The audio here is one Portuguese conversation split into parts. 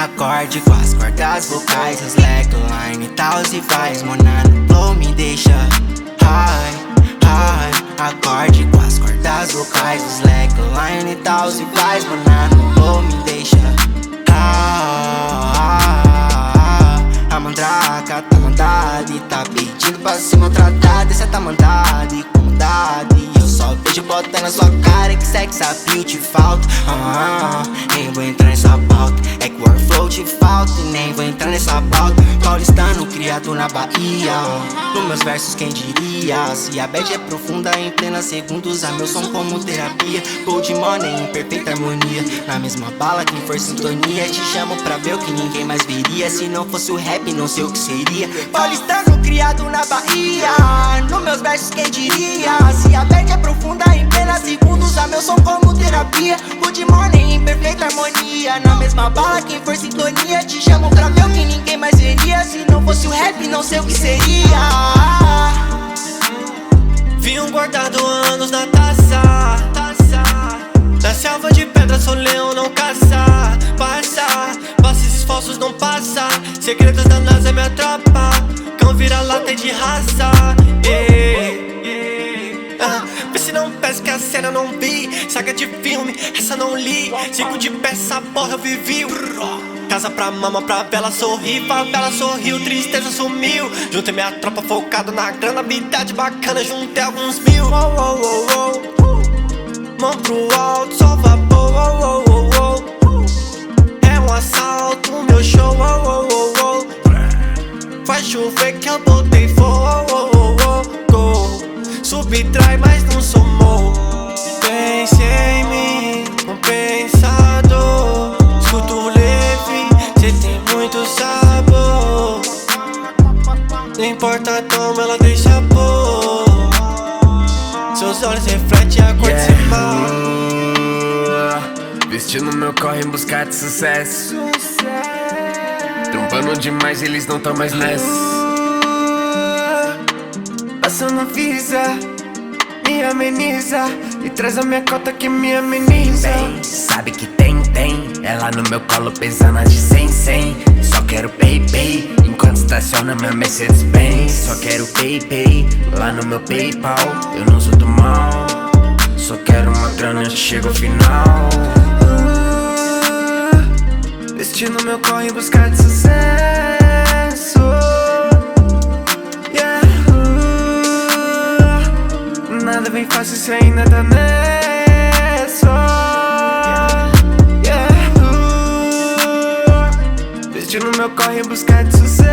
acorde com as cordas vocais, slackline, tals e faz. Mona no flow me deixa high, high. Acorde com as cordas vocais, slackline, tals e faz. Mona no flow me deixa high. A mandraca tá mandada e tá pedindo pra se maltratar. Cê tá mandada e comandada, e eu só vejo botar na sua cara que sex appeal te falta. Nem vou entrar nessa pauta, é que o workflow te falta. E nem vou entrar nessa pauta. Paulistano criado na Bahia, nos meus versos quem diria. Se a bad é profunda, em plena segunda usa meu som como terapia. Gold money em perfeita harmonia, na mesma bala quem for sintonia. Te chamo pra ver o que ninguém mais veria. Se não fosse o rap não sei o que seria. Paulistano criado na Bahia, nos meus versos quem diria. Se a bad é profunda, em plena segunda usa meu som como terapia. Good morning em perfeita harmonia, na mesma bala quem for sintonia. Te chamo pra ver o que ninguém mais veria. Se não fosse o rap não sei o que seria. Vinho guardado anos na taça. Na selva de pedra sou leão, não caça. Passa esses falsos não passa. Segredos da NASA é minha tropa. Cão vira lata de raça. Vê se não pesca que a cena não vi. Saga de filme, essa não li. Sigo de pé, essa porra eu vivi. Casa pra mama, pra vela sorrir. Favela sorriu, tristeza sumiu. Juntei minha tropa focado na grana. Habilidade bacana, juntei alguns mil. Mão pro alto, só vapor. É um assalto, meu show. Faz chover que eu botei fogo. Subtrai, mas não somou. Pense em mim, um pensador. Escuto leve, cê tem muito sabor. Não importa como ela deixa pôr. Seus olhos refletem a cor de seu mal. Vestindo meu corre em busca de sucesso. Trampando demais, eles não tão mais nessa. Passando visa, me ameniza. E traz a minha cota que me ameniza. Bem, sabe que tem. Ela no meu colo pesando as de 100. Só quero pay. Enquanto estaciona minha Mercedes Benz. Só quero pay. Lá no meu PayPal, eu não sou do mal. Só quero uma grana antes que chega o final. Vestindo meu corre em busca de sucesso. Nada bem fácil se ainda tá nessa. Vestindo meu corre em busca de sucesso.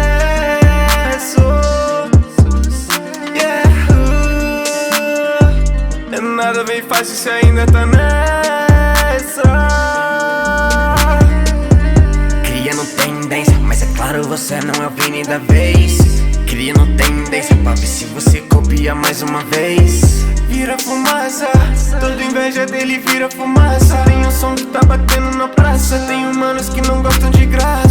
Nada bem fácil se ainda tá nessa. Criando tendência, mas é claro você não é o Vini da vez. Criando tendência pra ver se você copia mais uma vez. Vira fumaça, toda inveja dele vira fumaça. Tem um som que tá batendo na praça. Tem humanos que não gostam de graça.